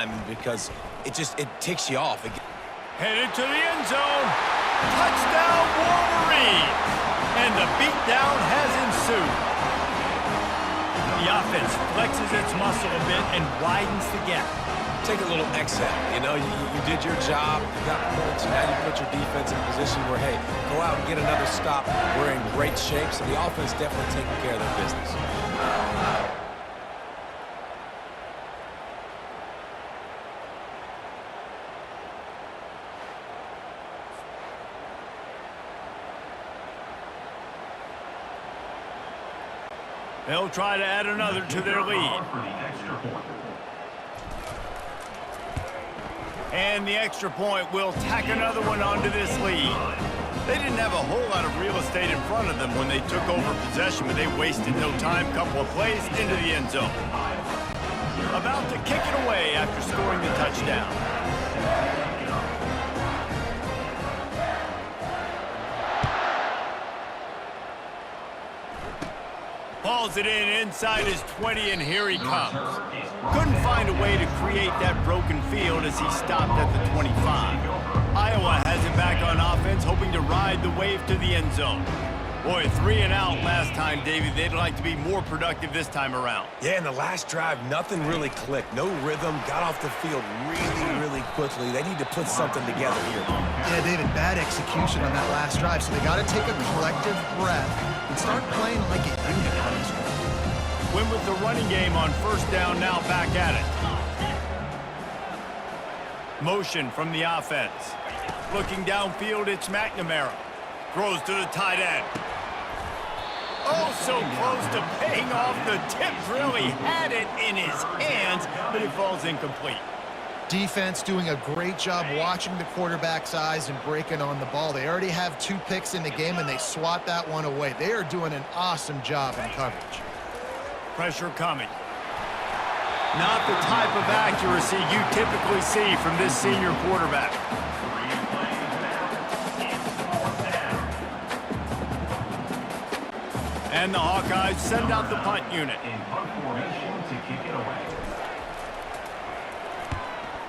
time because it ticks you off. Headed to the end zone. Touchdown, Wolverines! And the beatdown has ensued. The offense flexes its muscle a bit and widens the gap. Take a little exhale. You know, you did your job. You got points. Now you put your defense in a position where, hey, go out and get another stop. We're in great shape, so the offense definitely taking care of their business. They'll try to add another to their lead. And the extra point will tack another one onto this lead. They didn't have a whole lot of real estate in front of them when they took over possession, but they wasted no time. Couple of plays into the end zone. About to kick it away after scoring the touchdown. Balls it in inside his 20, and here he comes. Couldn't find a way to create that broken field as he stopped at the 25. Iowa has it back on offense, hoping to ride the wave to the end zone. Boy, 3 and out last time, Davey. They'd like to be more productive this time around. Yeah, in the last drive, nothing really clicked. No rhythm, got off the field really quickly. They need to put something together here. Yeah, David, bad execution on that last drive, so they got to take a collective breath and start playing like a unit on this one. Win with the running game on first down, now back at it. Motion from the offense. Looking downfield, it's McNamara. Throws to the tight end. Oh, so close to paying off. The tip really had it in his hands, but it falls incomplete. Defense doing a great job watching the quarterback's eyes and breaking on the ball. They already have 2 picks in the game, and they swat that one away. They are doing an awesome job in coverage. Pressure coming. Not the type of accuracy you typically see from this senior quarterback. And the Hawkeyes send out the punt unit.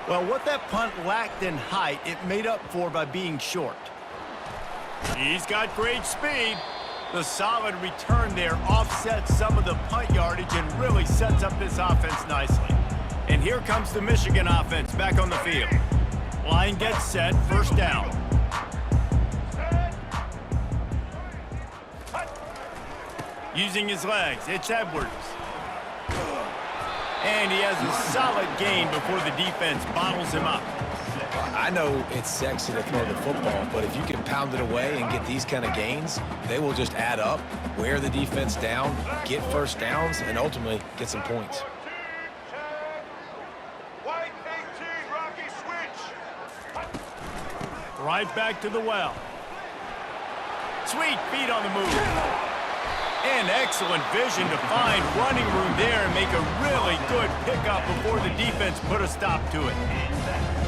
Well, what that punt lacked in height, it made up for by being short. He's got great speed. The solid return there offsets some of the punt yardage and really sets up this offense nicely. And here comes the Michigan offense back on the field. Line gets set, first down. Using his legs, it's Edwards. And he has a solid gain before the defense bottles him up. I know it's sexy to throw the football, but if you can pound it away and get these kind of gains, they will just add up, wear the defense down, get first downs, and ultimately get some points. Right back to the well. Sweet feet on the move. And excellent vision to find running room there and make a really good pickup before the defense put a stop to it.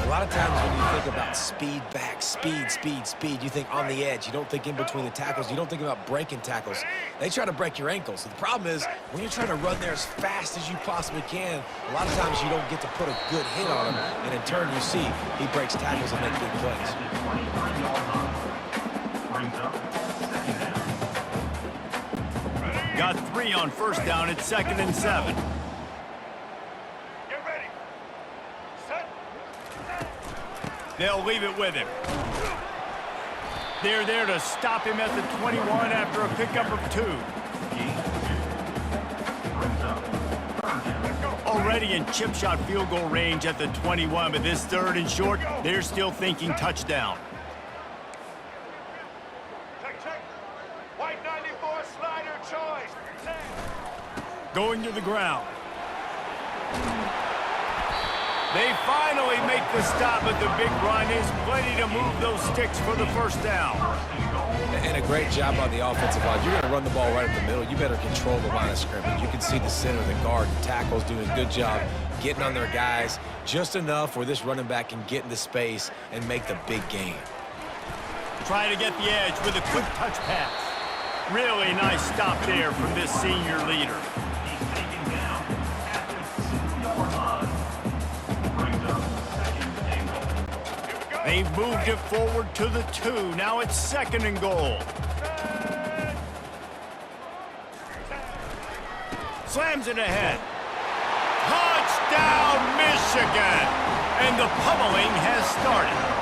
A lot of times when you think about speed back, speed, you think on the edge. You don't think in between the tackles. You don't think about breaking tackles. They try to break your ankles. So the problem is when you're trying to run there as fast as you possibly can, a lot of times you don't get to put a good hit on him. And in turn, you see he breaks tackles and makes big plays. Got 3 on first down. It's 2nd and 7. Get ready. Set. They'll leave it with him. They're there to stop him at the 21 after a pickup of 2. Already in chip shot field goal range at the 21, but this 3rd and short, they're still thinking touchdown. Check. White 94 slider choice. Going to the ground. They finally make the stop, but the big run is plenty to move those sticks for the first down. And a great job on the offensive line. You're going to run the ball right up the middle. You better control the line of scrimmage. You can see the center, the guard, the tackles doing a good job getting on their guys just enough where this running back can get into space and make the big gain. Trying to get the edge with a quick touch pass. Really nice stop there from this senior leader. They've moved it forward to the 2. Now it's 2nd and goal. Slams it ahead. Touchdown, Michigan! And the pummeling has started.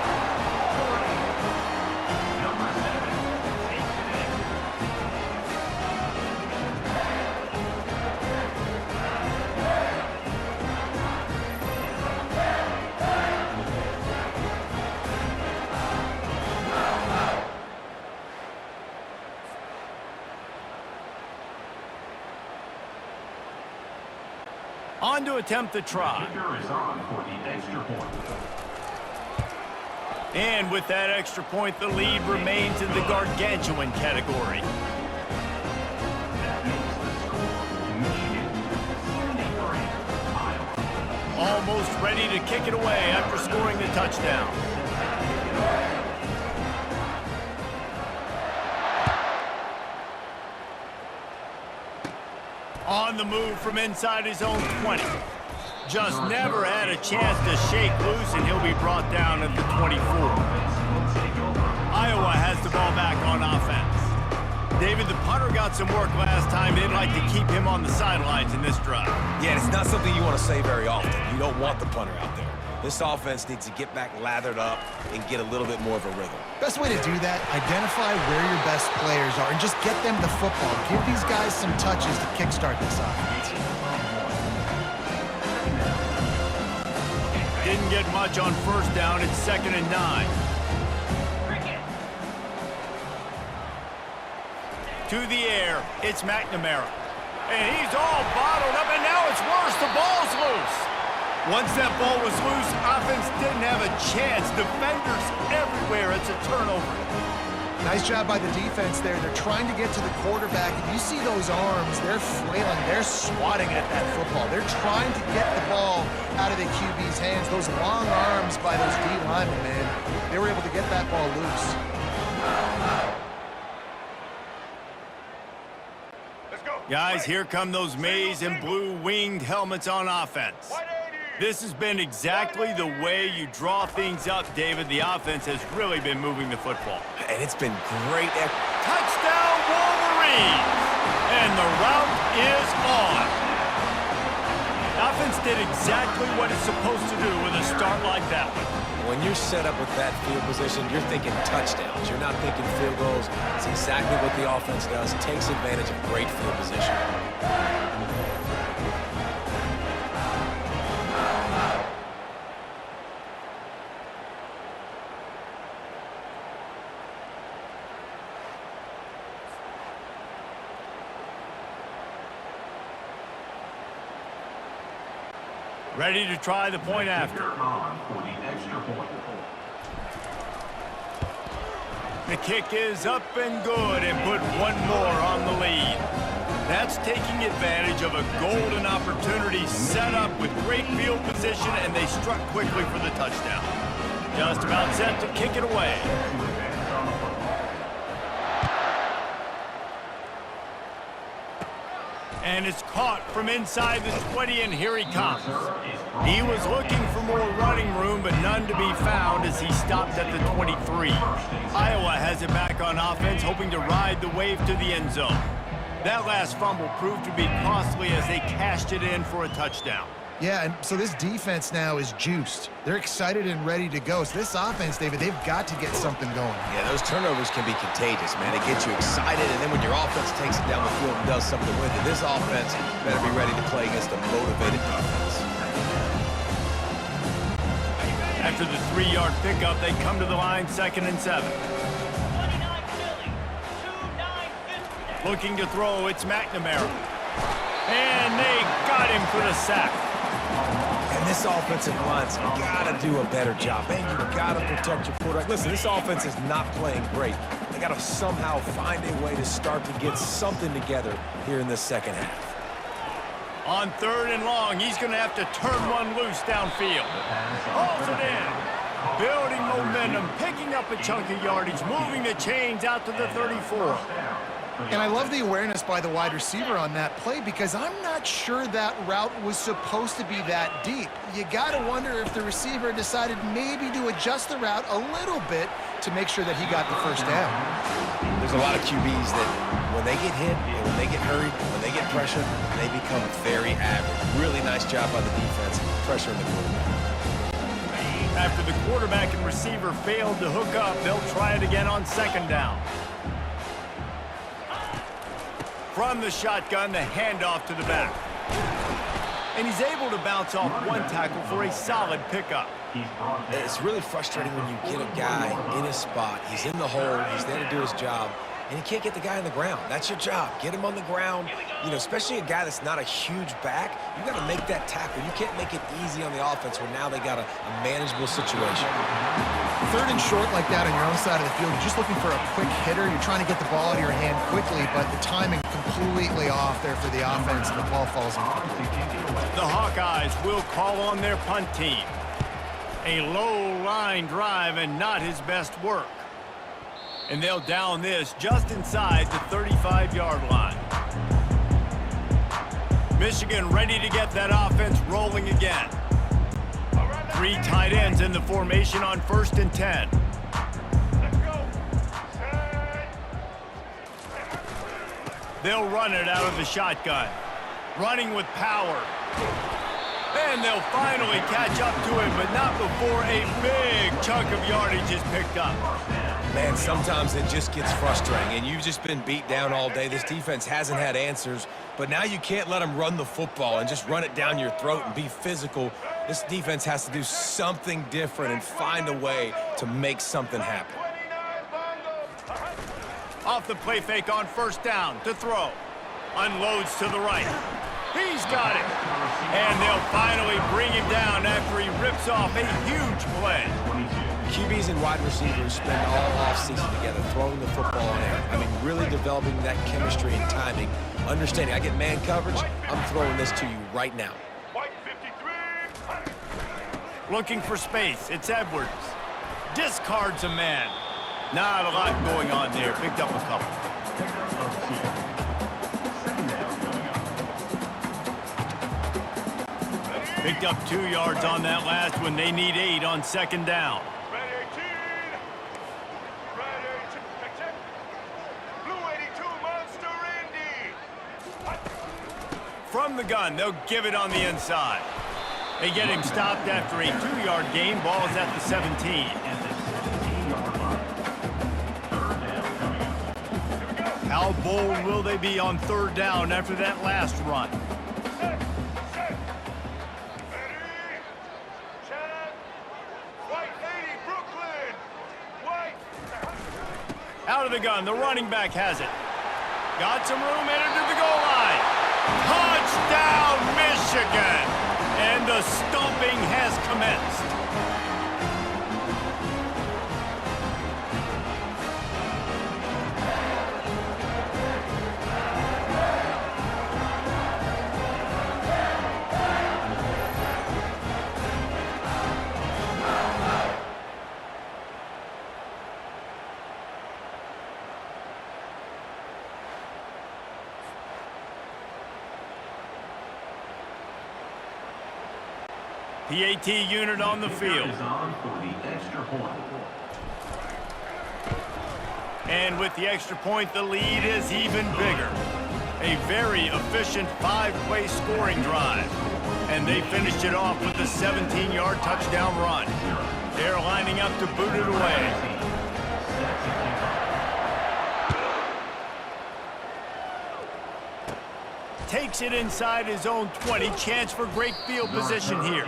On to attempt the try. And with that extra point, the lead remains in the gargantuan category. Almost ready to kick it away after scoring the touchdown. On the move from inside his own 20. Just never had a chance to shake loose, and he'll be brought down at the 24. Iowa has the ball back on offense. David, the punter got some work last time. They'd like to keep him on the sidelines in this drive. Yeah, it's not something you want to say very often. You don't want the punter out there. This offense needs to get back lathered up and get a little bit more of a rhythm. Best way to do that, identify where your best players are and just get them the football. Give these guys some touches to kickstart this offense. Didn't get much on 1st down. It's 2nd and 9. To the air, it's McNamara. And he's all bottled up, and now it's worse. The ball's loose. Once that ball was loose, offense didn't have a chance. Defenders everywhere. It's a turnover. Nice job by the defense there. They're trying to get to the quarterback. And you see those arms, they're flailing. They're swatting at that football. They're trying to get the ball out of the QB's hands. Those long arms by those D linemen, man, they were able to get that ball loose. Guys, here come those maize and blue winged helmets on offense. This has been exactly the way you draw things up, David. The offense has really been moving the football. And it's been great. Touchdown, Wolverines! And the route is on. The offense did exactly what it's supposed to do with a start like that one. When you're set up with that field position, you're thinking touchdowns. You're not thinking field goals. It's exactly what the offense does. Takes advantage of great field position. Ready to try the point after. The kick is up and good, and put one more on the lead. That's taking advantage of a golden opportunity set up with great field position, and they struck quickly for the touchdown. Just about set to kick it away. And it's caught from inside the 20, and here he comes. He was looking for more running room, but none to be found as he stopped at the 23. Iowa has it back on offense, hoping to ride the wave to the end zone. That last fumble proved to be costly as they cashed it in for a touchdown. Yeah, and so this defense now is juiced. They're excited and ready to go. So this offense, David, they've got to get something going. Yeah, those turnovers can be contagious, man. It gets you excited, and then when your offense takes it down the field and does something with it, this offense better be ready to play against a motivated defense. After the 3-yard pickup, they come to the line 2nd and 7. Looking to throw, it's McNamara. And they got him for the sack. And this offensive line's got to do a better job. Man, you've got to protect your quarterback. Listen, this offense is not playing great. They got to somehow find a way to start to get something together here in the second half. On 3rd and long, he's going to have to turn one loose downfield. Hauls it in. Building momentum, picking up a chunk of yardage, moving the chains out to the 34. And I love the awareness by the wide receiver on that play because I'm not sure that route was supposed to be that deep. You got to wonder if the receiver decided maybe to adjust the route a little bit to make sure that he got the first down. There's a lot of QBs that when they get hit, and when they get hurried, when they get pressured, they become very average. Really nice job by the defense, pressuring the quarterback. After the quarterback and receiver failed to hook up, they'll try it again on second down. From the shotgun, the handoff to the back. And he's able to bounce off one tackle for a solid pickup. It's really frustrating when you get a guy in his spot. He's in the hole. He's there to do his job. And you can't get the guy on the ground. That's your job. Get him on the ground. You know, especially a guy that's not a huge back. You got to make that tackle. You can't make it easy on the offense where now they got a manageable situation. Third and short like that on your own side of the field, you're just looking for a quick hitter. You're trying to get the ball out of your hand quickly, but the timing completely off there for the offense, and the ball falls in. The Hawkeyes will call on their punt team. A low line drive and not his best work. And they'll down this just inside the 35-yard line. Michigan ready to get that offense rolling again. 3 tight ends in the formation on 1st and 10. Let's go. They'll run it out of the shotgun. Running with power. And they'll finally catch up to him, but not before a big chunk of yardage is picked up. Man, sometimes it just gets frustrating, and you've just been beat down all day. This defense hasn't had answers, but now you can't let them run the football and just run it down your throat and be physical. This defense has to do something different and find a way to make something happen. Off the play fake on 1st down to throw. Unloads to the right. He's got it. And they'll finally bring him down after he rips off a huge play. QBs and wide receivers spend all offseason together throwing the football in air. I mean, really developing that chemistry and timing. Understanding, I get man coverage, I'm throwing this to you right now. White 53. Looking for space. It's Edwards. Discards a man. Not a lot going on there. Picked up a couple. Picked up 2 yards on that last one. They need 8 on 2nd down. Red 18. Red 18. Check, check. Blue 82, Monster Indy. From the gun, they'll give it on the inside. They get him stopped after a 2-yard gain. Ball is at the 17. How bold will they be on 3rd down after that last run? Set. Ready. Check. White 80, Brooklyn. White. Out of the gun, the running back has it. Got some room, entered to the goal line. Touchdown, Michigan! And the stomping has commenced. PAT unit on the field. And with the extra point, the lead is even bigger. A very efficient 5-play scoring drive. And they finished it off with a 17-yard touchdown run. They're lining up to boot it away. Takes it inside his own 20. Chance for great field position here.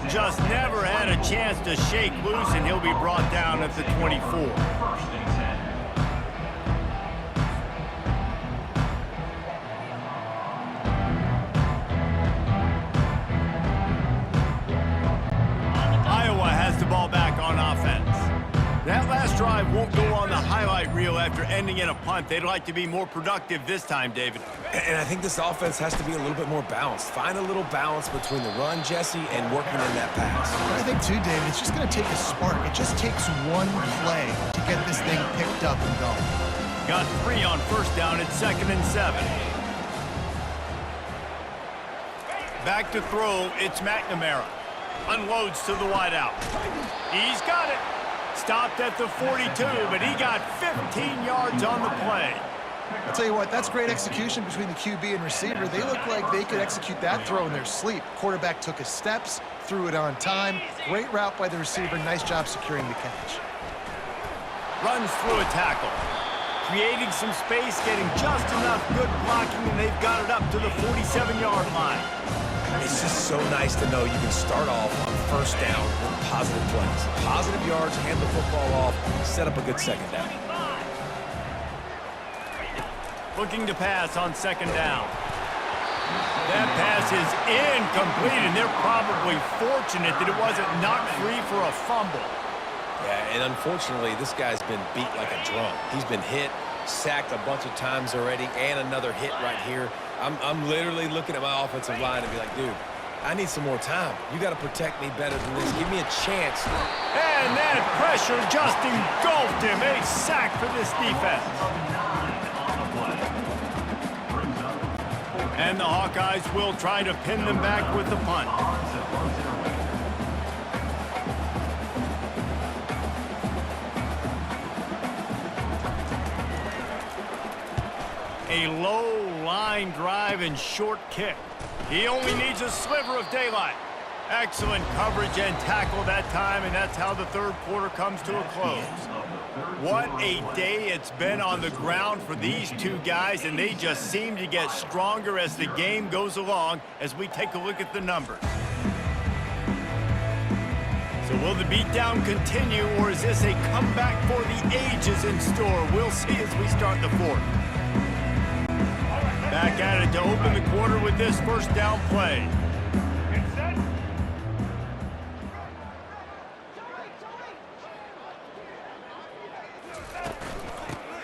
Just never had a chance to shake loose, and he'll be brought down at the 24. Iowa has the ball back on offense. That last drive won't go on the highlight reel after ending in a punt. They'd like to be more productive this time, David. And I think this offense has to be a little bit more balanced. Find a little balance between the run, Jesse, and working in that pass. I think, too, David, it's just going to take a spark. It just takes one play to get this thing picked up and going. Got 3 on first down at 2nd and 7. Back to throw, it's McNamara. Unloads to the wideout. He's got it. Stopped at the 42, but he got 15 yards on the play. I'll tell you what, that's great execution between the QB and receiver. They look like they could execute that throw in their sleep. Quarterback took his steps, threw it on time. Great route by the receiver. Nice job securing the catch. Runs through a tackle. Creating some space, getting just enough good blocking, and they've got it up to the 47-yard line. It's just so nice to know you can start off on first down with positive plays. Positive yards, hand the football off, set up a good second down. Looking to pass on 2nd down. That pass is incomplete, and they're probably fortunate that it wasn't knocked free for a fumble. Yeah, and unfortunately, this guy's been beat like a drum. He's been hit, sacked a bunch of times already, and another hit right here. I'm literally looking at my offensive line and be like, dude, I need some more time. You got to protect me better than this. Give me a chance. And that pressure just engulfed him. A sack for this defense. And the Hawkeyes will try to pin them back with the punt. A low line drive and short kick. He only needs a sliver of daylight. Excellent coverage and tackle that time, and that's how the third quarter comes to a close. What a day it's been on the ground for these two guys, and they just seem to get stronger as the game goes along as we take a look at the numbers. So will the beatdown continue, or is this a comeback for the ages in store? We'll see as we start the fourth. Back at it to open the quarter with this first down play.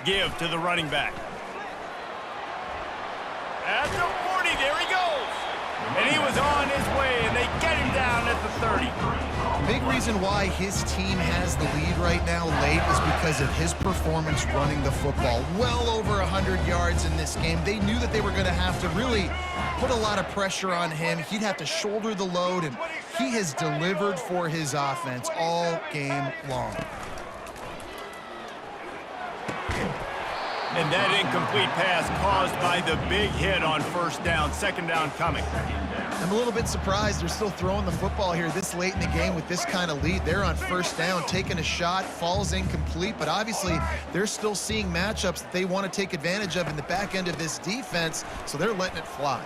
Give to the running back. At the 40, there he goes. And he was on his way, and they get him down at the 30. Big reason why his team has the lead right now late is because of his performance running the football. Well over 100 yards in this game. They knew that they were going to have to really put a lot of pressure on him. He'd have to shoulder the load, and he has delivered for his offense all game long. And that incomplete pass caused by the big hit on first down. 2nd down coming. I'm a little bit surprised they're still throwing the football here this late in the game with this kind of lead. They're on first down, taking a shot, falls incomplete, but obviously they're still seeing matchups that they want to take advantage of in the back end of this defense, so they're letting it fly.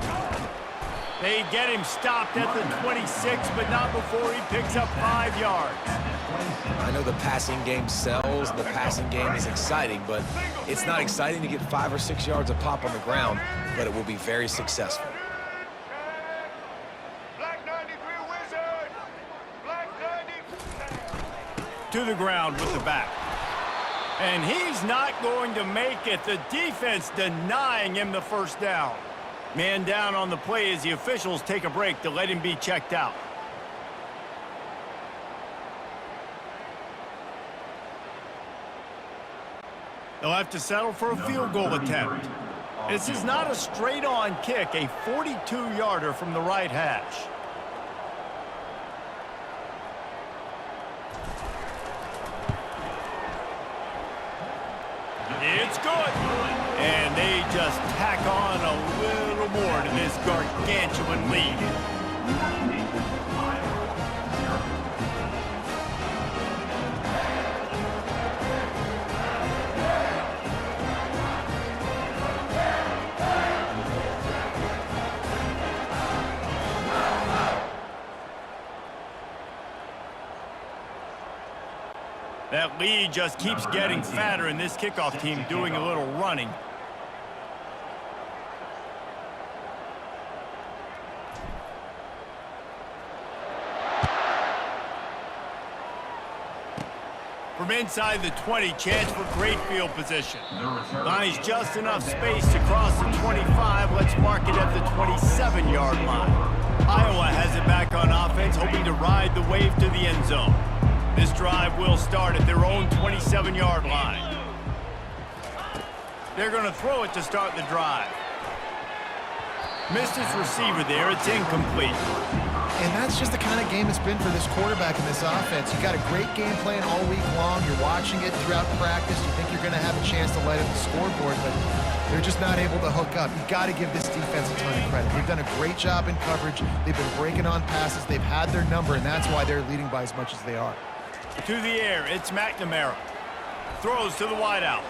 They get him stopped at the 26, but not before he picks up 5 yards. I know the passing game sells, and the passing game is exciting, but it's not exciting to get 5 or 6 yards a pop on the ground, but it will be very successful. Black 93 Wizard. Black 90. To the ground with the back. And he's not going to make it. The defense denying him the first down. Man down on the play as the officials take a break to let him be checked out. They'll have to settle for a field goal attempt. This is not a straight-on kick, a 42-yarder from the right hash. It's good. And they just tack on a little more to this gargantuan lead. That lead just keeps getting fatter, and this kickoff team doing a little running. From inside the 20, chance for great field position. Buys just enough space to cross the 25. Let's mark it at the 27-yard line. Iowa has it back on offense, hoping to ride the wave to the end zone. This drive will start at their own 27-yard line. They're going to throw it to start the drive. Missed his receiver there. It's incomplete. And that's just the kind of game it's been for this quarterback in this offense. You got a great game plan all week long. You're watching it throughout practice. You think you're going to have a chance to light up the scoreboard, but they're just not able to hook up. You got to give this defense a ton of credit. They've done a great job in coverage. They've been breaking on passes. They've had their number, and that's why they're leading by as much as they are. To the air, it's McNamara. Throws to the wideout.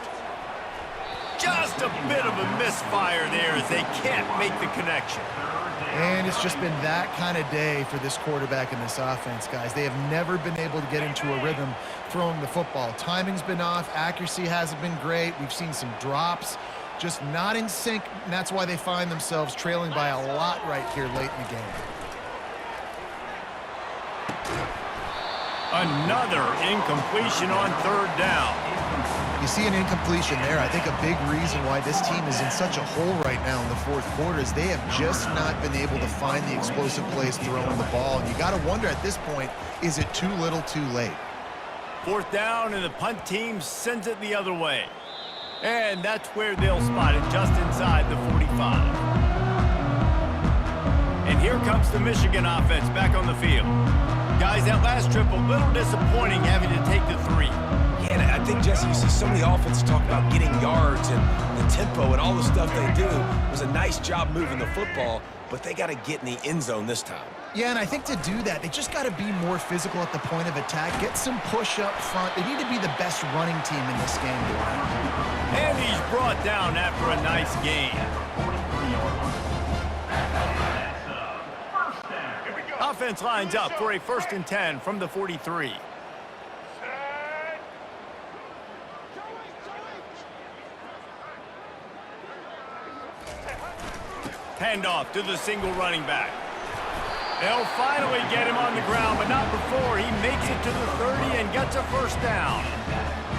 Just a bit of a misfire there as they can't make the connection. And it's just been that kind of day for this quarterback in this offense, guys. They have never been able to get into a rhythm throwing the football. Timing's been off. Accuracy hasn't been great. We've seen some drops, just not in sync, and that's why they find themselves trailing by a lot right here late in the game. Another incompletion on third down. You see an incompletion there. I think a big reason why this team is in such a hole right now in the fourth quarter is they have just not been able to find the explosive plays throwing the ball. And you got to wonder at this point, is it too little too late? Fourth down, and the punt team sends it the other way. And that's where they'll spot it, just inside the 45. And here comes the Michigan offense back on the field. Guys, that last trip a little disappointing having to take the 3. Yeah, and I think, Jesse, you see so many offenses talk about getting yards and the tempo and all the stuff they do. It was a nice job moving the football, but they got to get in the end zone this time. Yeah, and I think to do that, they just got to be more physical at the point of attack, get some push up front. They need to be the best running team in this game. And he's brought down after a nice gain. Offense lines up for a 1st and 10 from the 43. Handoff to the single running back. They'll finally get him on the ground, but not before he makes it to the 30 and gets a 1st down.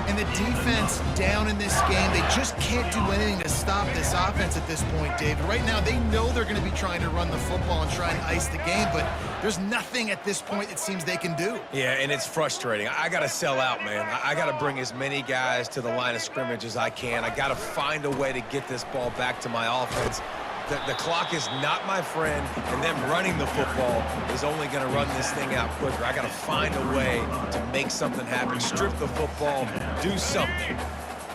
And the defense down in this game, they just can't do anything to stop this offense at this point, David. Right now, they know they're going to be trying to run the football and try and ice the game, but there's nothing at this point it seems they can do. Yeah, and it's frustrating. I got to sell out, man. I got to bring as many guys to the line of scrimmage as I can. I got to find a way to get this ball back to my offense. The clock is not my friend, and them running the football is only going to run this thing out quicker. I got to find a way to make something happen, strip the football, do something.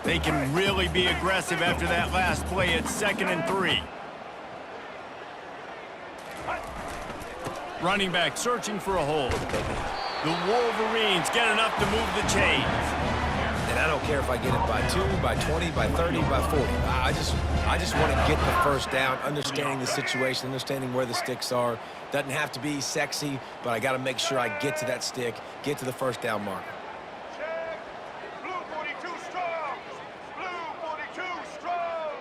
They can really be aggressive after that last play. It's 2nd and 3. Running back searching for a hole. The Wolverines get enough to move the chains. And I don't care if I get it by 2, by 20, by 30, by 40. I just want to get the 1st down, understanding the situation, understanding where the sticks are. Doesn't have to be sexy, but I got to make sure I get to that stick, get to the 1st down marker. Check. Blue 42 strong. Blue 42 strong.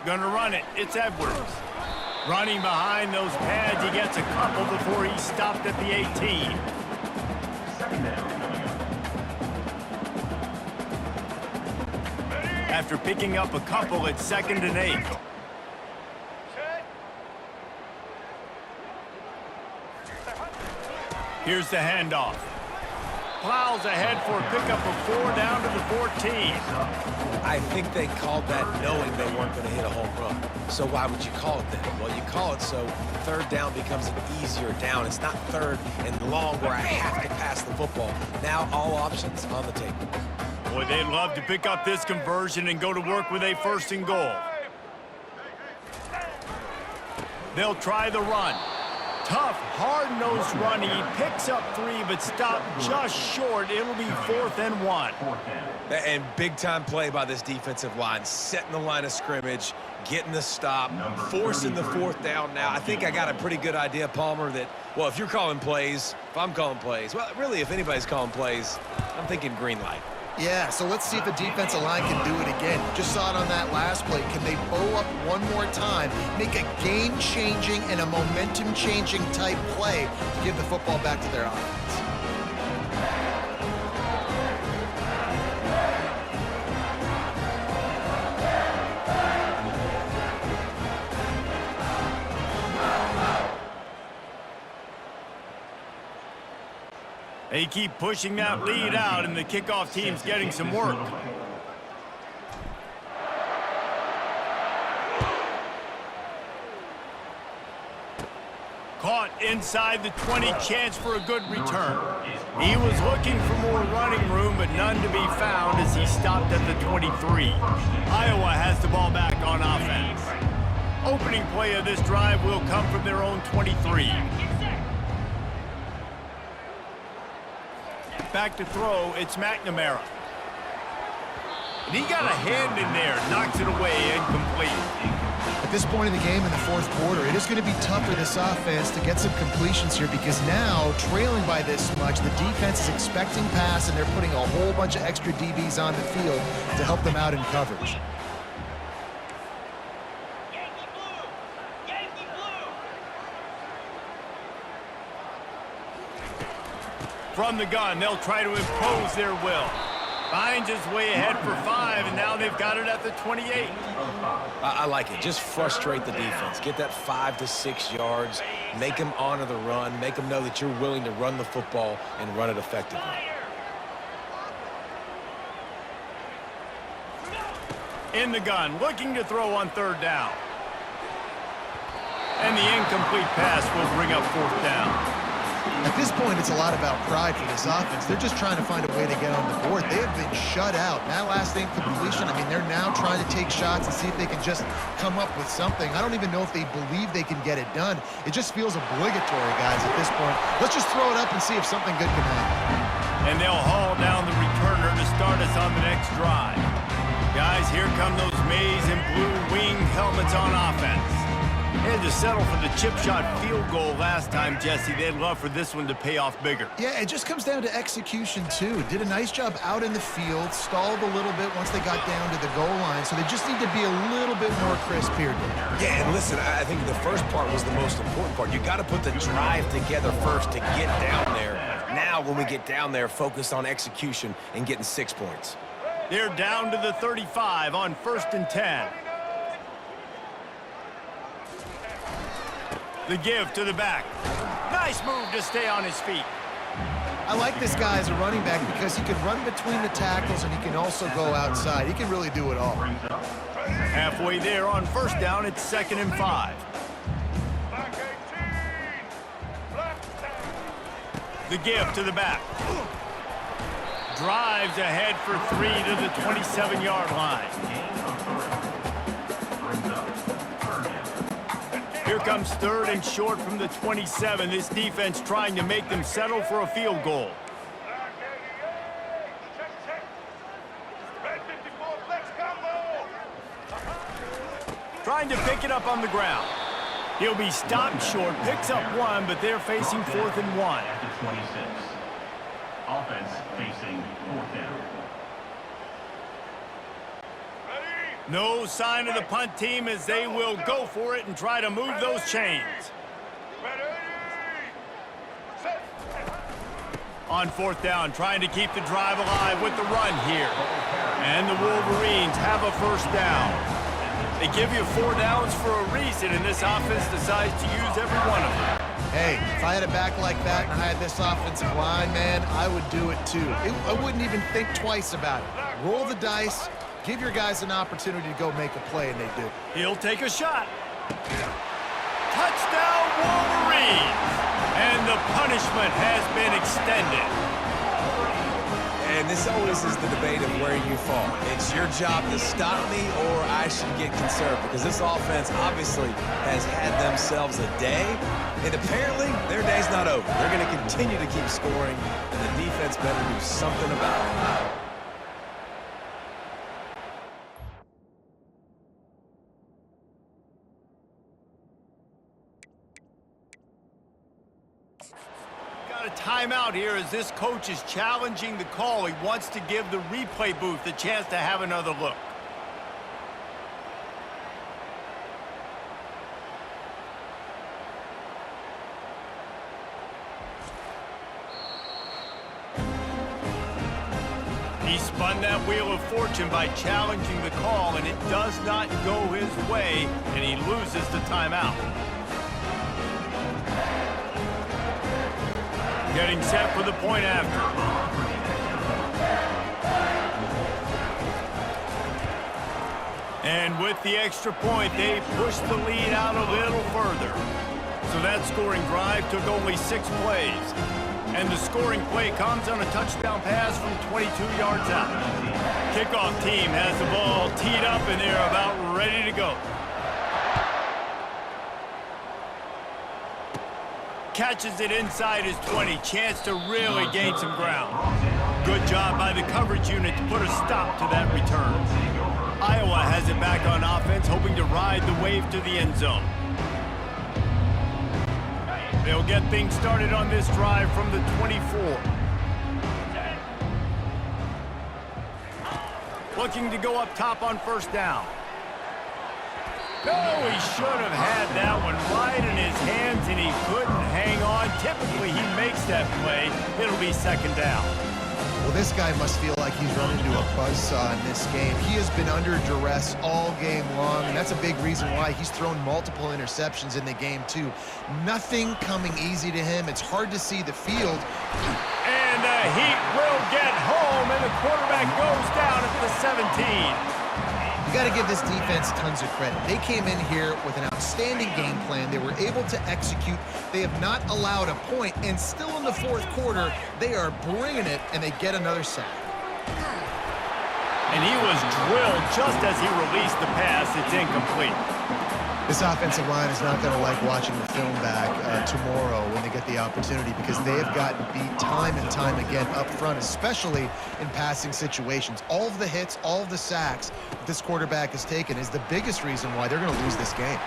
Gonna run it. It's Edwards. Running behind those pads, he gets a couple before he stopped at the 18. After picking up a couple, it's 2nd and 8. Check. Here's the handoff. Plows ahead for a pickup of 4 down to the 14. I think they called that knowing they weren't going to hit a home run. So why would you call it that? Well, you call it so 3rd down becomes an easier down. It's not 3rd and long where I have to pass the football. Now all options on the table. Boy, they'd love to pick up this conversion and go to work with a 1st and goal. They'll try the run. Tough, hard-nosed running. He picks up 3, but stopped just short. It'll be 4th and 1. And big-time play by this defensive line, setting the line of scrimmage, getting the stop, forcing the 4th down now. I think I got a pretty good idea, Palmer, that, well, if you're calling plays, if I'm calling plays, well, really, if anybody's calling plays, I'm thinking green light. Yeah, so let's see if the defensive line can do it again. Just saw it on that last play. Can they bow up one more time, make a game-changing and a momentum-changing type play to give the football back to their offense? They keep pushing that lead out, and the kickoff team's getting some work. inside the 20, chance for a good return. He was looking for more running room, but none to be found as he stopped at the 23. Iowa has the ball back on offense. Opening play of this drive will come from their own 23. Back to throw, it's McNamara. And he got a hand in there, knocks it away, incomplete. At this point in the game in the fourth quarter, it is going to be tough for this offense to get some completions here because now, trailing by this much, the defense is expecting pass and they're putting a whole bunch of extra DBs on the field to help them out in coverage. From the gun, they'll try to impose their will. Finds his way ahead for 5, and now they've got it at the 28. I like it. Just frustrate the defense. Get that 5 to 6 yards. Make them honor the run. Make them know that you're willing to run the football and run it effectively. In the gun, looking to throw on third down. And the incomplete pass will bring up fourth down. At this point, it's a lot about pride for this offense. They're just trying to find a way to get on the board. They have been shut out. That last incompletion, I mean, they're now trying to take shots and see if they can just come up with something. I don't even know if they believe they can get it done. It just feels obligatory, guys, at this point. Let's just throw it up and see if something good can happen. And they'll haul down the returner to start us on the next drive. Guys, here come those maize and blue wing helmets on offense. They had to settle for the chip shot field goal last time, Jesse. They'd love for this one to pay off bigger. Yeah, it just comes down to execution, too. Did a nice job out in the field, stalled a little bit once they got down to the goal line, so they just need to be a little bit more crisp here, Dan. Yeah, and listen, I think the first part was the most important part. You got to put the drive together first to get down there. Now, when we get down there, focus on execution and getting 6 points. They're down to the 35 on 1st and 10. The give to the back. Nice move to stay on his feet. I like this guy as a running back because he can run between the tackles and he can also go outside. He can really do it all. Halfway there on 1st down, it's 2nd and 5. The give to the back. Drives ahead for 3 to the 27-yard line. Here comes 3rd and short from the 27. This defense trying to make them settle for a field goal. Trying to pick it up on the ground. He'll be stopped short, picks up 1, but they're facing 4th and 1. At the 26. Offense facing 4th down. No sign of the punt team as they will go for it and try to move those chains. On 4th down, trying to keep the drive alive with the run here. And the Wolverines have a 1st down. They give you 4 downs for a reason, and this offense decides to use every one of them. Hey, if I had a back like that and I had this offensive line, man, I would do it too. I wouldn't even think twice about it. Roll the dice, give your guys an opportunity to go make a play, and they do. He'll take a shot. Touchdown, Wolverines! And the punishment has been extended. And this always is the debate of where you fall. It's your job to stop me or I should get conservative because this offense obviously has had themselves a day, and apparently their day's not over. They're going to continue to keep scoring, and the defense better do something about it. Timeout here as this coach is challenging the call. He wants to give the replay booth a chance to have another look. He spun that wheel of fortune by challenging the call, and it does not go his way, and he loses the timeout. Getting set for the point after. And with the extra point, they push the lead out a little further. So that scoring drive took only 6 plays. And the scoring play comes on a touchdown pass from 22 yards out. Kickoff team has the ball teed up and they're about ready to go. Catches it inside his 20. Chance to really gain some ground. Good job by the coverage unit to put a stop to that return. Iowa has it back on offense, hoping to ride the wave to the end zone. They'll get things started on this drive from the 24. Looking to go up top on first down. Oh, he should have had that one right in his hands, and he couldn't hang on. Typically, he makes that play. It'll be second down. Well, this guy must feel like he's run into a buzzsaw in this game. He has been under duress all game long, and that's a big reason why he's thrown multiple interceptions in the game, too. Nothing coming easy to him. It's hard to see the field. And the Heat will get home, and the quarterback goes down at the 17. You got to give this defense tons of credit. They came in here with an outstanding game plan. They were able to execute. They have not allowed a point, and still in the fourth quarter, they are bringing it, and they get another sack. And he was drilled just as he released the pass. It's incomplete. This offensive line is not going to like watching the film back tomorrow when they get the opportunity, because they have gotten beat time and time again up front, especially in passing situations. All of the hits, all of the sacks this quarterback has taken is the biggest reason why they're going to lose this game.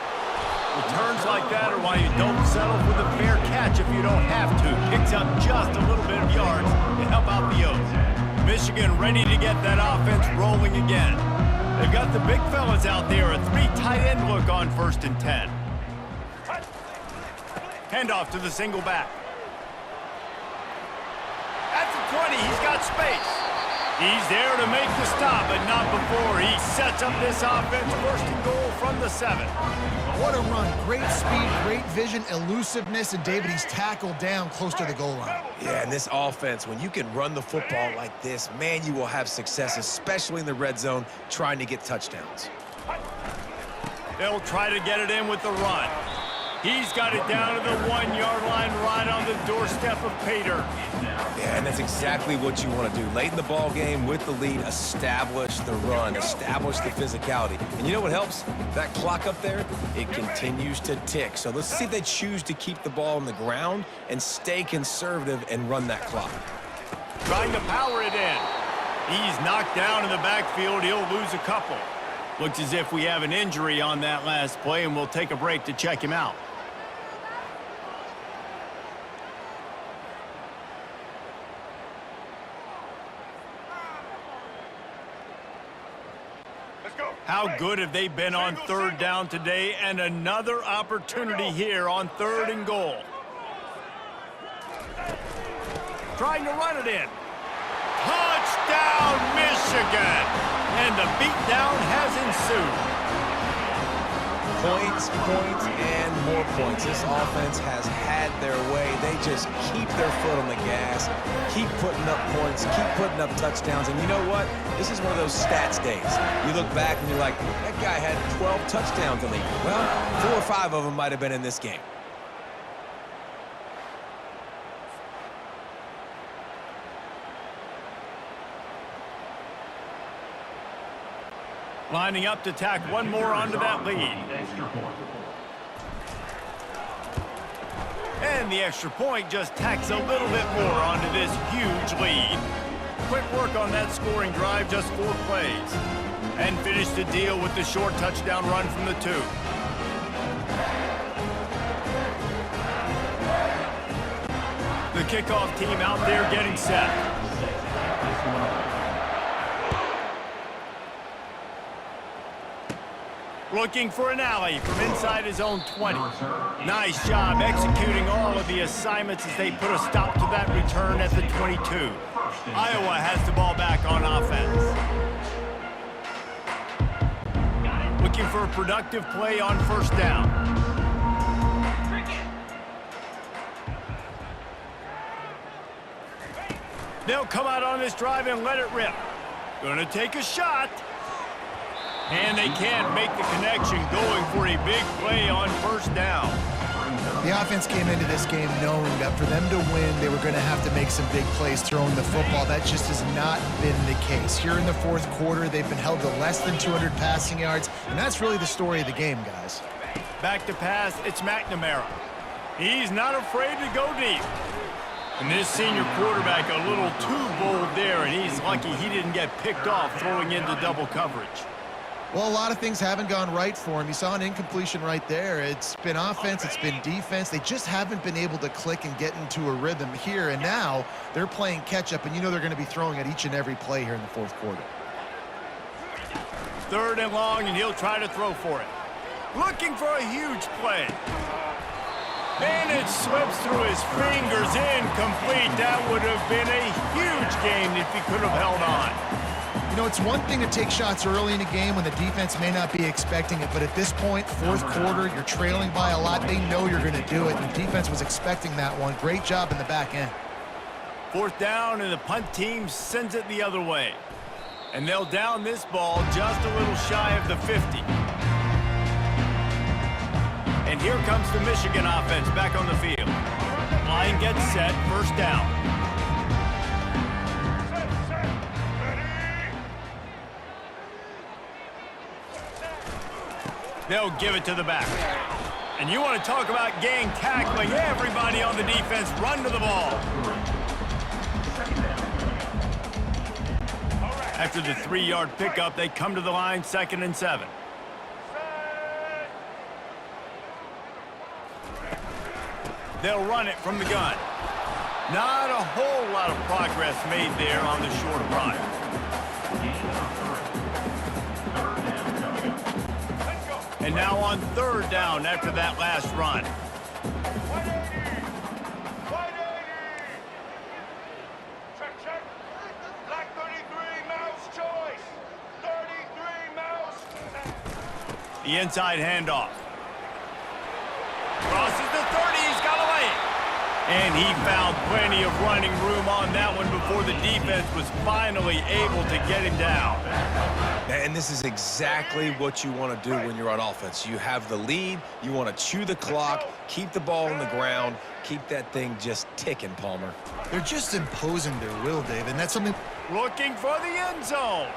Returns like that are why you don't settle for the fair catch if you don't have to. Picks up just a little bit of yards to help out the O's. Michigan ready to get that offense rolling again. They've got the big fellas out there, a 3 tight end look on 1st and 10. Handoff to the single back. At the 20, he's got space. He's there to make the stop, but not before he sets up this offense. 1st and goal from the 7. What a run. Great speed, great vision, elusiveness, and David, he's tackled down close to the goal line. Yeah, and this offense, when you can run the football like this, man, you will have success, especially in the red zone, trying to get touchdowns. They'll try to get it in with the run. He's got it down to the 1-yard line right on the doorstep of Pater. Yeah, and that's exactly what you want to do. Late in the ball game with the lead, establish the run, establish the physicality. And you know what helps? That clock up there, it continues to tick. So let's see if they choose to keep the ball on the ground and stay conservative and run that clock. Trying to power it in. He's knocked down in the backfield. He'll lose a couple. Looks as if we have an injury on that last play, and we'll take a break to check him out. How good have they been on 3rd down today, and another opportunity here on 3rd and goal. Trying to run it in. Touchdown, Michigan! And the beatdown has ensued. Points, points, and more points. This offense has had their way. They just keep their foot on the gas, keep putting up points, keep putting up touchdowns. And you know what? This is one of those stats days. You look back and you're like, that guy had 12 touchdowns in the league. Well, 4 or 5 of them might have been in this game. Lining up to tack one more onto that lead. And the extra point just tacks a little bit more onto this huge lead. Quick work on that scoring drive, just 4 plays. And finished the deal with the short touchdown run from the 2. The kickoff team out there getting set. Looking for an alley from inside his own 20. Nice job executing all of the assignments as they put a stop to that return at the 22. Iowa has the ball back on offense. Looking for a productive play on 1st down. They'll come out on this drive and let it rip. Gonna take a shot. And they can't make the connection, going for a big play on 1st down. The offense came into this game knowing that for them to win, they were going to have to make some big plays throwing the football. That just has not been the case. Here in the fourth quarter, they've been held to less than 200 passing yards, and that's really the story of the game, guys. Back to pass, it's McNamara. He's not afraid to go deep. And this senior quarterback a little too bold there, and he's lucky he didn't get picked off throwing into double coverage. Well, a lot of things haven't gone right for him. You saw an incompletion right there. It's been offense, it's been defense. They just haven't been able to click and get into a rhythm here, and now they're playing catch-up, and you know they're going to be throwing at each and every play here in the fourth quarter. 3rd and long, and he'll try to throw for it. Looking for a huge play. And it slips through his fingers, incomplete. That would have been a huge game if he could have held on. You know, it's one thing to take shots early in a game when the defense may not be expecting it, but at this point, fourth quarter, you're trailing by a lot. They know you're going to do it, and the defense was expecting that one. Great job in the back end. 4th down, and the punt team sends it the other way. And they'll down this ball just a little shy of the 50. And here comes the Michigan offense back on the field. Line gets set, 1st down. They'll give it to the back. And you want to talk about gang tackling. Everybody on the defense run to the ball. After the 3-yard pickup, they come to the line, 2nd and 7. They'll run it from the gun. Not a whole lot of progress made there on the short run. And now on 3rd down after that last run. 180. Check. Black 33, mouse choice. 33, mouse. The inside handoff. Crosses the 30, he's got away. And he found plenty of running room on that one before the defense was finally able to get him down. And this is exactly what you want to do when you're on offense. You have the lead, you want to chew the clock, keep the ball on the ground, keep that thing just ticking, Palmer. They're just imposing their will, Dave, and that's something... Looking for the end zone.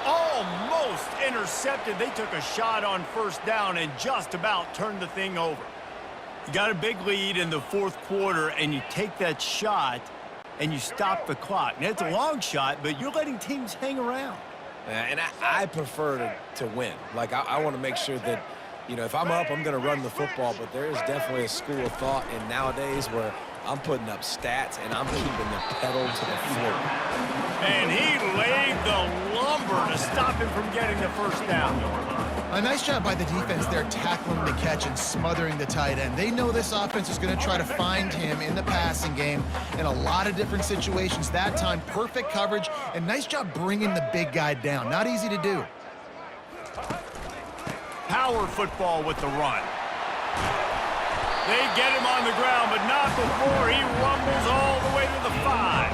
Almost intercepted. They took a shot on 1st down and just about turned the thing over. You got a big lead in the 4th quarter, and you take that shot, and you stop the clock. Now, it's a long shot, but you're letting teams hang around. And I prefer to win. Like, I want to make sure that, you know, if I'm up, I'm going to run the football, but there is definitely a school of thought in nowadays where I'm putting up stats and I'm keeping the pedal to the floor. And he laid the lumber to stop him from getting the 1st down. A nice job by the defense there, tackling the catch and smothering the tight end. They know this offense is going to try to find him in the passing game in a lot of different situations. That time, perfect coverage, and nice job bringing the big guy down. Not easy to do. Power football with the run. They get him on the ground, but not before he rumbles all the way to the 5.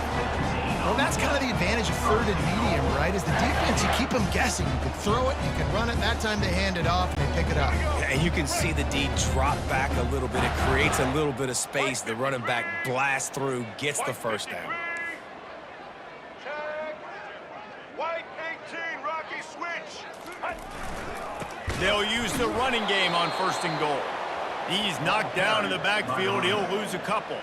Well, that's kind of the advantage of 3rd and medium, right? Is the defense, you keep them guessing. You can throw it, you can run it. That time they hand it off and they pick it up. And you can see the D drop back a little bit. It creates a little bit of space. The running back blasts through, gets the 1st down. Check. White 18, Rocky switch. They'll use the running game on 1st and goal. He's knocked down in the backfield. He'll lose a couple.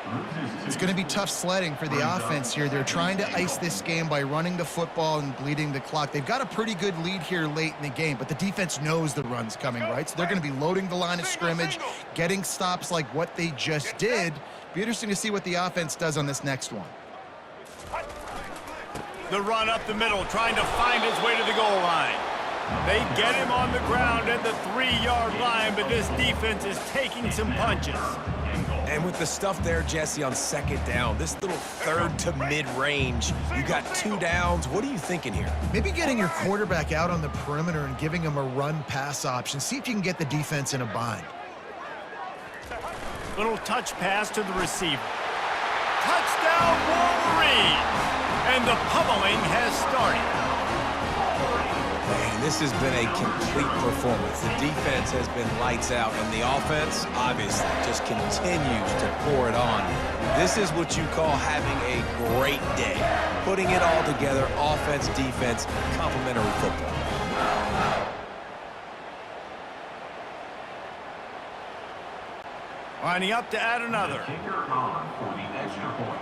It's going to be tough sledding for the offense here. They're trying to ice this game by running the football and bleeding the clock. They've got a pretty good lead here late in the game, but the defense knows the run's coming, right? So they're going to be loading the line of scrimmage, getting stops like what they just did. Be interesting to see what the offense does on this next one. The run up the middle, trying to find his way to the goal line. They get him on the ground at the 3-yard line, but this defense is taking some punches. And with the stuff there, Jesse, on 2nd down, this little 3rd to mid-range, you got 2 downs. What are you thinking here? Maybe getting your quarterback out on the perimeter and giving him a run-pass option. See if you can get the defense in a bind. Little touch pass to the receiver. Touchdown, Wolverines! And the pummeling has started. And this has been a complete performance. The defense has been lights out, and the offense, obviously, just continues to pour it on. This is what you call having a great day. Putting it all together, offense, defense, complementary football. Lining up to add another. Kicker on for the extra point.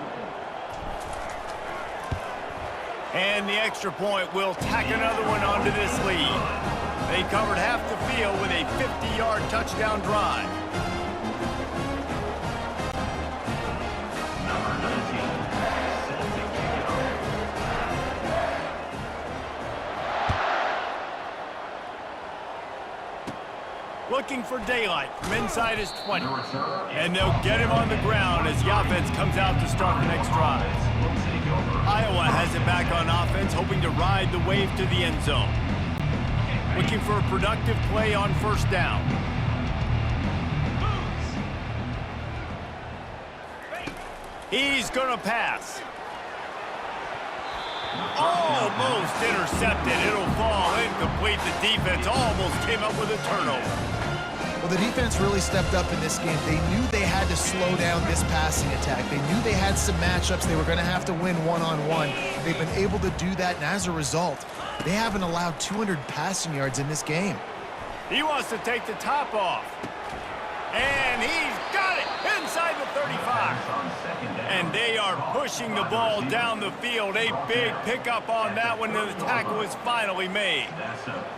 And the extra point will tack another one onto this lead. They covered half the field with a 50-yard touchdown drive. Number 19, set to kick it off. Looking for daylight from inside his 20. And they'll get him on the ground as the offense comes out to start the next drive. Iowa has it back on offense, hoping to ride the wave to the end zone. Looking for a productive play on first down. He's going to pass. Almost intercepted. It'll fall incomplete. The defense almost came up with a turnover. Well, the defense really stepped up in this game. They knew they had to slow down this passing attack. They knew they had some matchups they were going to have to win one-on-one. They've been able to do that, and as a result, they haven't allowed 200 passing yards in this game. He wants to take the top off. And he's got it inside the 35. And they are pushing the ball down the field. A big pickup on that one, and the tackle is finally made.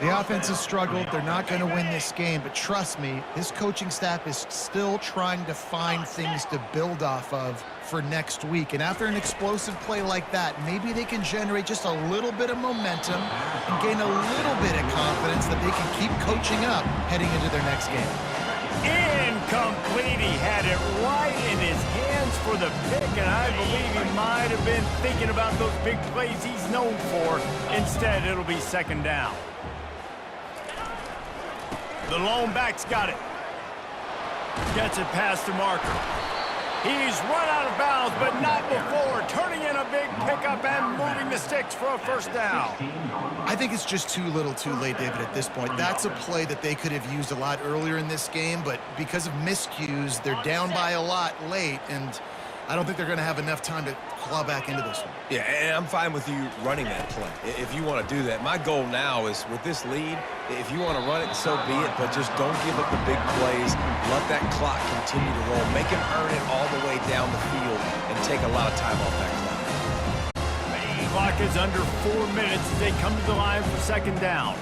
The offense has struggled. They're not going to win this game, but trust me, this coaching staff is still trying to find things to build off of for next week. And after an explosive play like that, maybe they can generate just a little bit of momentum and gain a little bit of confidence that they can keep coaching up heading into their next game. Incomplete. He had it right in his hands for the pick, and I believe he might have been thinking about those big plays he's known for. Instead, it'll be second down. The lone back's got it. Gets it past the marker. He's run out of bounds, but not before. Turning in a big pickup and moving the sticks for a first down. I think it's just too little too late, David, at this point. That's a play that they could have used a lot earlier in this game, but because of miscues, they're down by a lot late, and I don't think they're going to have enough time to claw back into this one. Yeah, and I'm fine with you running that play if you want to do that. My goal now is, with this lead, if you want to run it, so be it, but just don't give up the big plays. Let that clock continue to roll. Make him earn it all the way down the field and take a lot of time off that clock. The clock is under 4 minutes as they come to the line for second down.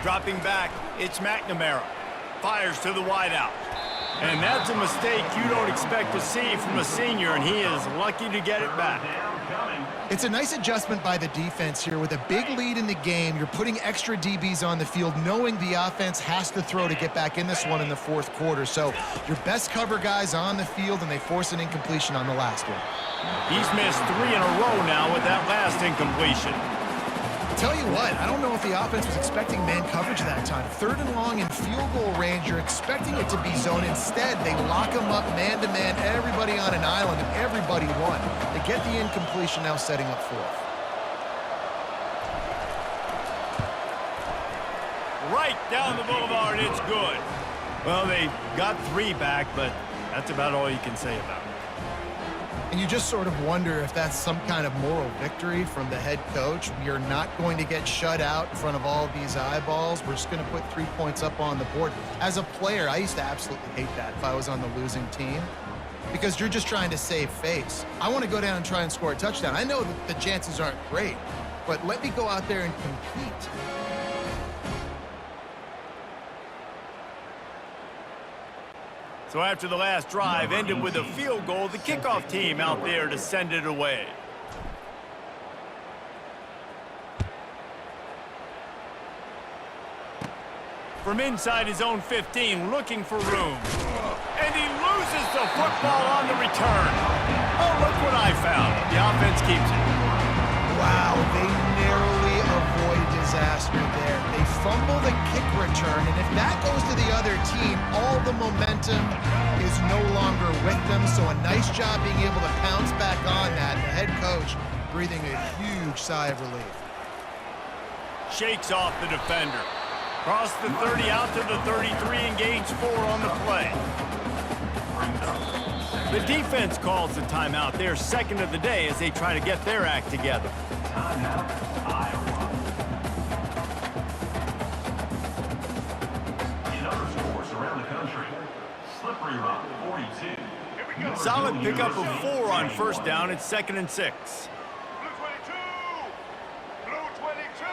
Dropping back, it's McNamara. Fires to the wideout. And that's a mistake you don't expect to see from a senior, and he is lucky to get it back. It's a nice adjustment by the defense here. With a big lead in the game, you're putting extra DBs on the field, knowing the offense has to throw to get back in this one in the fourth quarter. So your best cover guys on the field, and they force an incompletion on the last one. He's missed 3 in a row now with that last incompletion. Tell you what, I don't know if the offense was expecting man coverage that time. 3rd and long in field goal range, you're expecting it to be zone. Instead, they lock them up man-to-man, everybody on an island, and everybody won. They get the incompletion, now setting up 4th. Right down the boulevard, it's good. Well, they got 3 back, but that's about all you can say about it. And you just sort of wonder if that's some kind of moral victory from the head coach. We are not going to get shut out in front of all of these eyeballs. We're just going to put 3 points up on the board. As a player, I used to absolutely hate that if I was on the losing team, because you're just trying to save face. I want to go down and try and score a touchdown. I know that the chances aren't great, but let me go out there and compete. So after the last drive ended with a field goal, the kickoff team out there to send it away. From inside his own 15, looking for room. And he loses the football on the return. Oh, look what I found. The offense keeps it. Wow, they narrowly avoid disaster there. They fumble the kick return, and if that goes to the other team, all the momentum is no longer with them. So a nice job being able to pounce back on that. The head coach breathing a huge sigh of relief. Shakes off the defender. Cross the 30 out to the 33 and gains 4 on the play. The defense calls the timeout. They're second of the day as they try to get their act together. Timeout, Iowa. In other sports around the country, Slippery Rock 42. Solid pickup of 4 on first down. It's 2nd and 6. Blue 22! Blue 22!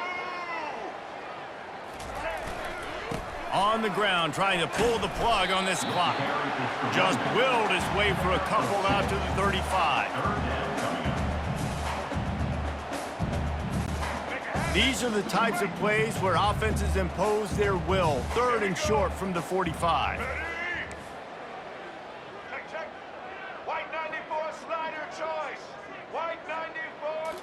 On the ground, trying to pull the plug on this clock. Just willed his way for a couple out to the 35. These are the types of plays where offenses impose their will. 3rd and short from the 45. Ready? Check. White 94 slider choice. White 94.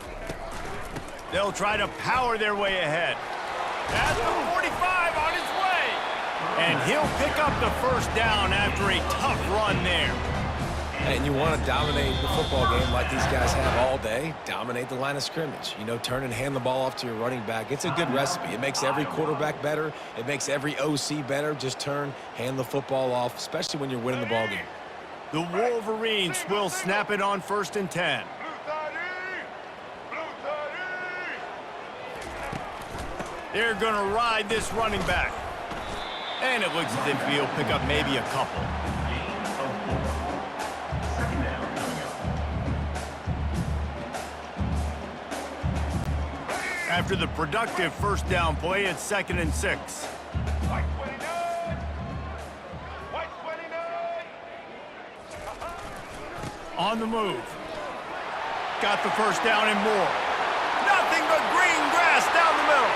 They'll try to power their way ahead. At the 45 on his way. And he'll pick up the first down after a tough run there. And you want to dominate the football game like these guys have all day. Dominate the line of scrimmage. You know, turn and hand the ball off to your running back. It's a good recipe. It makes every quarterback better. It makes every OC better. Just turn, hand the football off, especially when you're winning the ball game. The Wolverines will snap it on 1st and 10. Blue 30! Blue 30! They're going to ride this running back. And it looks as if he'll pick up maybe a couple. Gain of 4. Second down coming up. After the productive first down play, it's 2nd and 6. White 29! White 29! On the move. Got the first down and more. Nothing but green grass down the middle.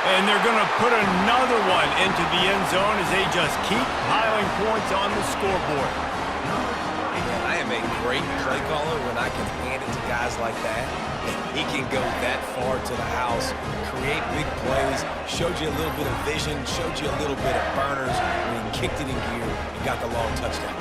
And they're going to put another one into the end zone as they just keep piling points on the scoreboard. Man, I am a great play caller when I can hand it to guys like that. And he can go that far to the house, create big plays, showed you a little bit of vision, showed you a little bit of burners when he kicked it in gear and got the long touchdown.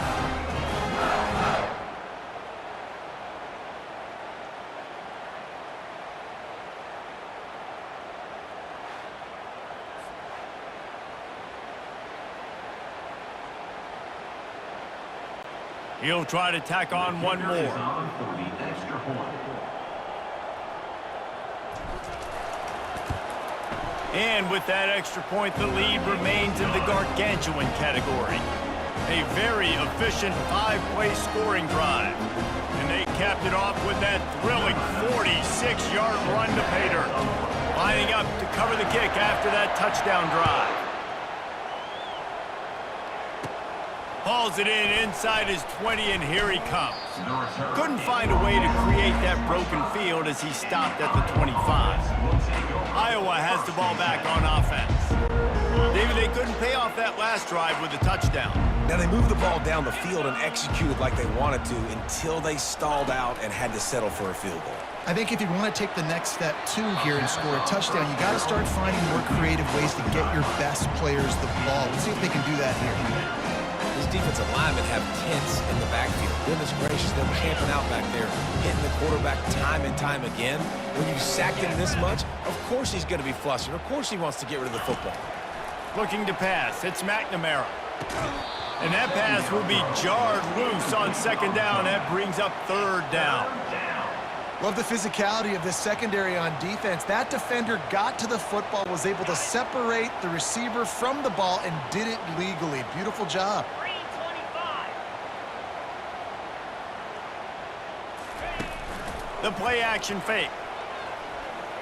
He'll try to tack on one more. Is on for the extra point. And with that extra point, the lead remains in the gargantuan category. A very efficient 5-play scoring drive. And they capped it off with that thrilling 46-yard run to pay dirt. Lining up to cover the kick after that touchdown drive. Hauls it in inside his 20, and here he comes. Couldn't find a way to create that broken field as he stopped at the 25. Iowa has the ball back on offense. David, they couldn't pay off that last drive with a touchdown. Now, they moved the ball down the field and executed like they wanted to until they stalled out and had to settle for a field goal. I think if you want to take the next step, too, here and score a touchdown, you got to start finding more creative ways to get your best players the ball. Let's see if they can do that here. These defensive linemen have tents in the backfield. Goodness gracious, they're camping out back there, hitting the quarterback time and time again. When you sacked him this much, of course he's going to be flustered. Of course he wants to get rid of the football. Looking to pass, it's McNamara. And that pass will be jarred loose on 2nd down. That brings up 3rd down. Love the physicality of this secondary on defense. That defender got to the football, was able to separate the receiver from the ball, and did it legally. Beautiful job. The play action fake.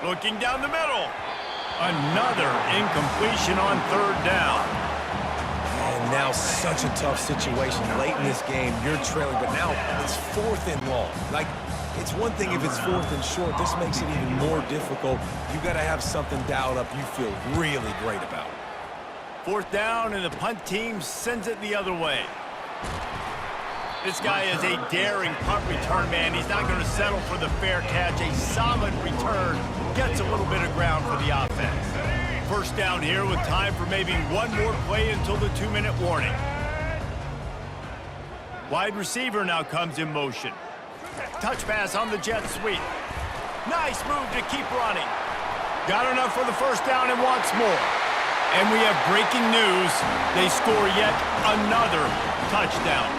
Looking down the middle. Another incompletion on 3rd down. And now such a tough situation. Late in this game, you're trailing, but now it's 4th and long. Like, it's one thing if it's 4th and short. This makes it even more difficult. You got to have something dialed up you feel really great about. 4th down, and the punt team sends it the other way. This guy is a daring punt return man. He's not going to settle for the fair catch. A solid return gets a little bit of ground for the offense. 1st down here with time for maybe one more play until the 2-minute warning. Wide receiver now comes in motion. Touch pass on the jet sweep. Nice move to keep running. Got enough for the first down and wants more. And we have breaking news. They score yet another touchdown.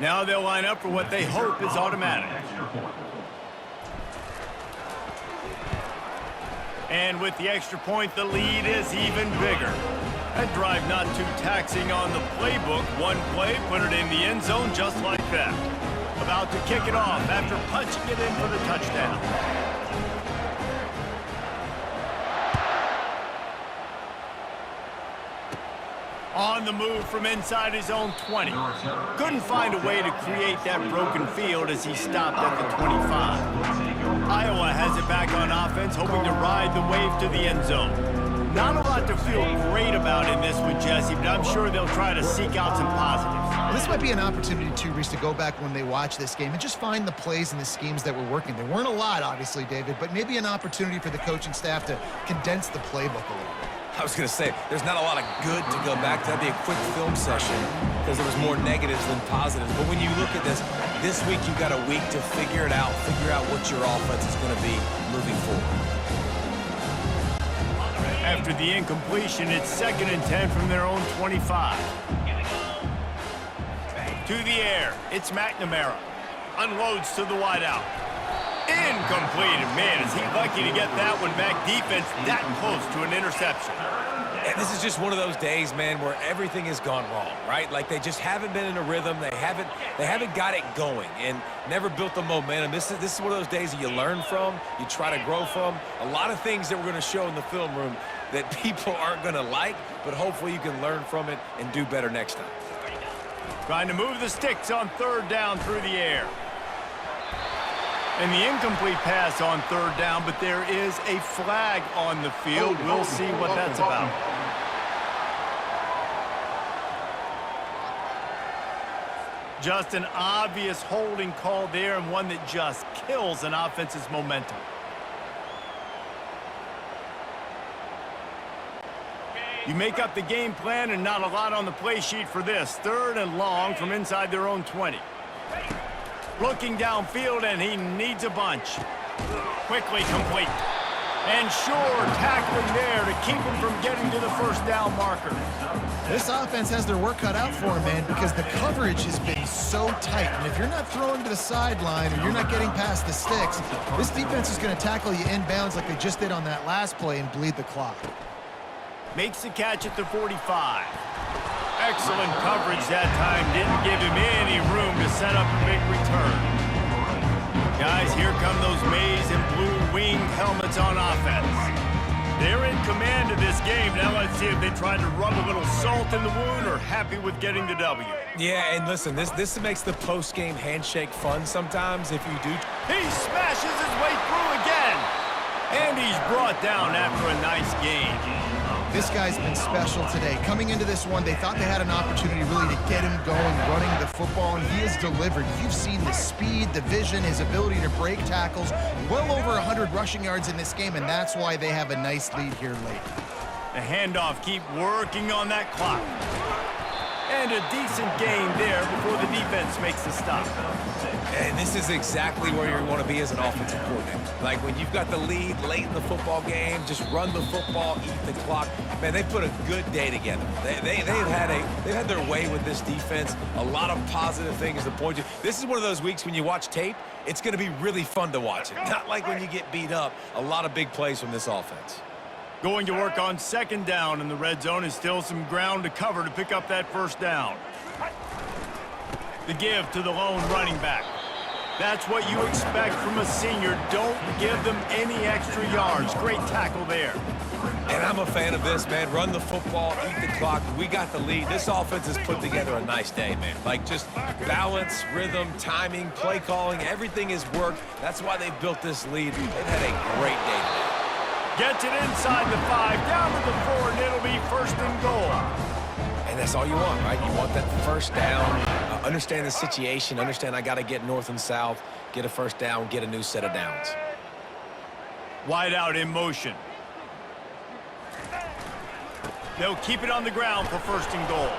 Now they'll line up for what they hope is automatic. And with the extra point, the lead is even bigger. That drive not too taxing on the playbook. One play, put it in the end zone just like that. About to kick it off after punching it in for the touchdown. On the move from inside his own 20. Couldn't find a way to create that broken field as he stopped at the 25. Iowa has it back on offense, hoping to ride the wave to the end zone. Not a lot to feel great about in this one, Jesse, but I'm sure they'll try to seek out some positives. Well, this might be an opportunity, too, Reese, to go back when they watch this game and just find the plays and the schemes that were working. There weren't a lot, obviously, David, but maybe an opportunity for the coaching staff to condense the playbook a little bit. I was going to say, there's not a lot of good to go back to. That'd be a quick film session because there was more negatives than positives. But when you look at this week you've got a week to figure it out, figure out what your offense is going to be moving forward. After the incompletion, it's 2nd and 10 from their own 25. To the air, it's McNamara. Unloads to the wideout. Incomplete. Man, is he lucky to get that one back. Defense that close to an interception. And this is just one of those days, man, where everything has gone wrong, right? Like they just haven't been in a rhythm. They haven't got it going and never built the momentum. This is one of those days that you learn from, you try to grow from. A lot of things that we're going to show in the film room that people aren't going to like, but hopefully you can learn from it and do better next time. Trying to move the sticks on 3rd down through the air. And the incomplete pass on 3rd down, but there is a flag on the field. We'll see what that's about. Just an obvious holding call there, and one that just kills an offense's momentum. You make up the game plan and not a lot on the play sheet for this. 3rd and long from inside their own 20. Looking downfield, and he needs a bunch. Quickly complete. And sure, tackling there to keep him from getting to the 1st down marker. This offense has their work cut out for them, man, because the coverage has been so tight. And if you're not throwing to the sideline or you're not getting past the sticks, this defense is going to tackle you inbounds like they just did on that last play and bleed the clock. Makes the catch at the 45. Excellent coverage that time. Didn't give him any room to set up a big return. Guys, here come those maize and blue winged helmets on offense. They're in command of this game. Now let's see if they try to rub a little salt in the wound or happy with getting the W. Yeah, and listen, this makes the post-game handshake fun sometimes if you do. He smashes his way through again. And he's brought down after a nice gain. This guy's been special today. Coming into this one, they thought they had an opportunity really to get him going, running the football, and he has delivered. You've seen the speed, the vision, his ability to break tackles. Well over 100 rushing yards in this game, and that's why they have a nice lead here late. The handoff, keep working on that clock. And a decent gain there before the defense makes the stop. And this is exactly where you want to be as an offensive coordinator. Like when you've got the lead late in the football game, just run the football, eat the clock. Man, they put a good day together. They've had their way with this defense. A lot of positive things to point to. This is one of those weeks when you watch tape, it's going to be really fun to watch it. Not like when you get beat up. A lot of big plays from this offense. Going to work on 2nd down, and the red zone is still some ground to cover to pick up that 1st down. The give to the lone running back. That's what you expect from a senior. Don't give them any extra yards. Great tackle there. And I'm a fan of this, man. Run the football, eat the clock. We got the lead. This offense has put together a nice day, man. Like just balance, rhythm, timing, play calling, everything has worked. That's why they built this lead. They've had a great day today. Gets it inside the 5, down to the 4, and it'll be 1st and goal. And that's all you want, right? You want that 1st down. Understand the situation. Understand I got to get north and south, get a first down, get a new set of downs. Wide out in motion. They'll keep it on the ground for first and goal.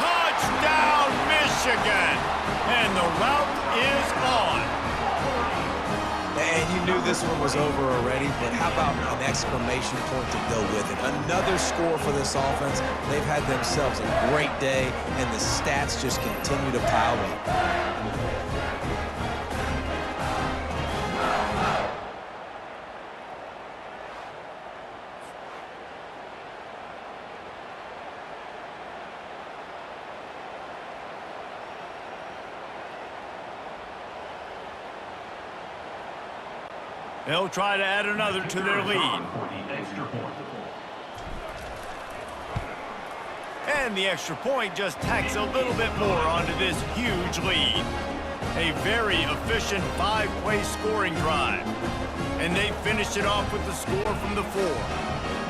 Touchdown, Michigan! And the route is on. And you knew this one was over already, but how about an exclamation point to go with it? Another score for this offense. They've had themselves a great day, and the stats just continue to pile up. They'll try to add another to their lead. And the extra point just tacks a little bit more onto this huge lead. A very efficient 5-play scoring drive. And they finished it off with the score from the 4.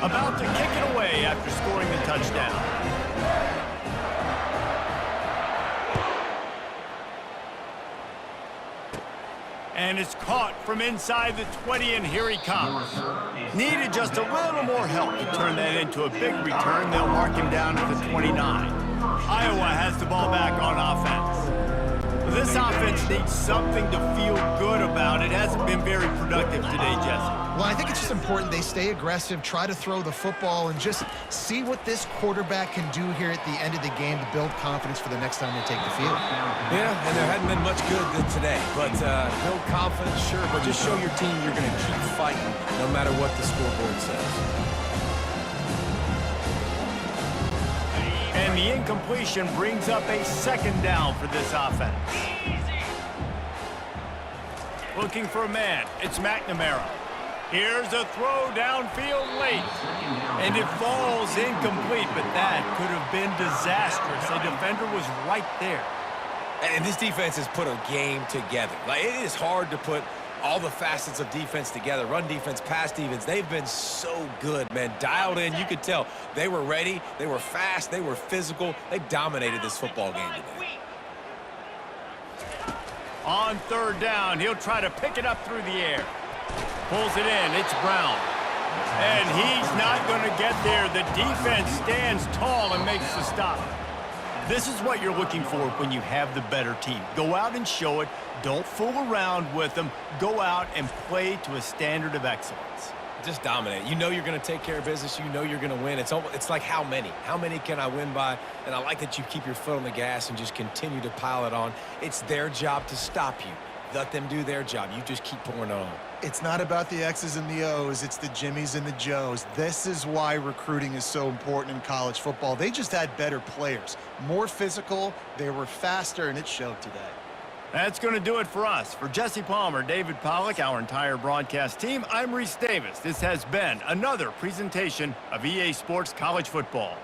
About to kick it away after scoring the touchdown. And it's caught from inside the 20, and here he comes. Needed just a little more help to turn that into a big return. They'll mark him down at the 29. Iowa has the ball back on offense. This offense needs something to feel good about. It hasn't been very productive today, Jesse. Well, I think it's just important they stay aggressive, try to throw the football, and just see what this quarterback can do here at the end of the game to build confidence for the next time they take the field. Yeah, and there hadn't been much good today. But build confidence, sure, but just show your team you're going to keep fighting no matter what the scoreboard says. And the incompletion brings up a second down for this offense. Looking for a man, it's McNamara. Here's a throw downfield late. And it falls incomplete, but that could have been disastrous. A defender was right there. And this defense has put a game together. Like, it is hard to put all the facets of defense together. Run defense, pass defense. They've been so good, man. Dialed in. You could tell they were ready. They were fast. They were physical. They dominated this football game today. On third down, he'll try to pick it up through the air. Pulls it in. It's Brown. And he's not going to get there. The defense stands tall and makes the stop. This is what you're looking for when you have the better team. Go out and show it. Don't fool around with them. Go out and play to a standard of excellence. Just dominate. You know you're going to take care of business. You know you're going to win. It's like how many? How many can I win by? And I like that you keep your foot on the gas and just continue to pile it on. It's their job to stop you. Let them do their job. You just keep pouring it on. It's not about the X's and the O's. It's the Jimmies and the Joes. This is why recruiting is so important in college football. They just had better players, more physical, they were faster, and it showed today. That's going to do it for us. For Jesse Palmer, David Pollack, our entire broadcast team, I'm Reese Davis. This has been another presentation of EA Sports College Football.